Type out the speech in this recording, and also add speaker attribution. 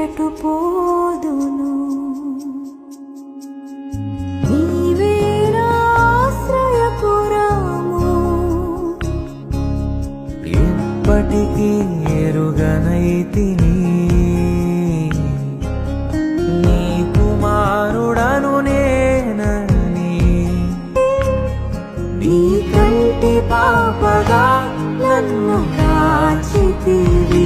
Speaker 1: ఎటు పోదును నీవే నా ఆశ్రయపురము
Speaker 2: ఎప్పటికీ ఎరుగనైతిని నీ కుమారుడను నేనని
Speaker 1: నీ కంటి పాపగా నన్ను కాచితివి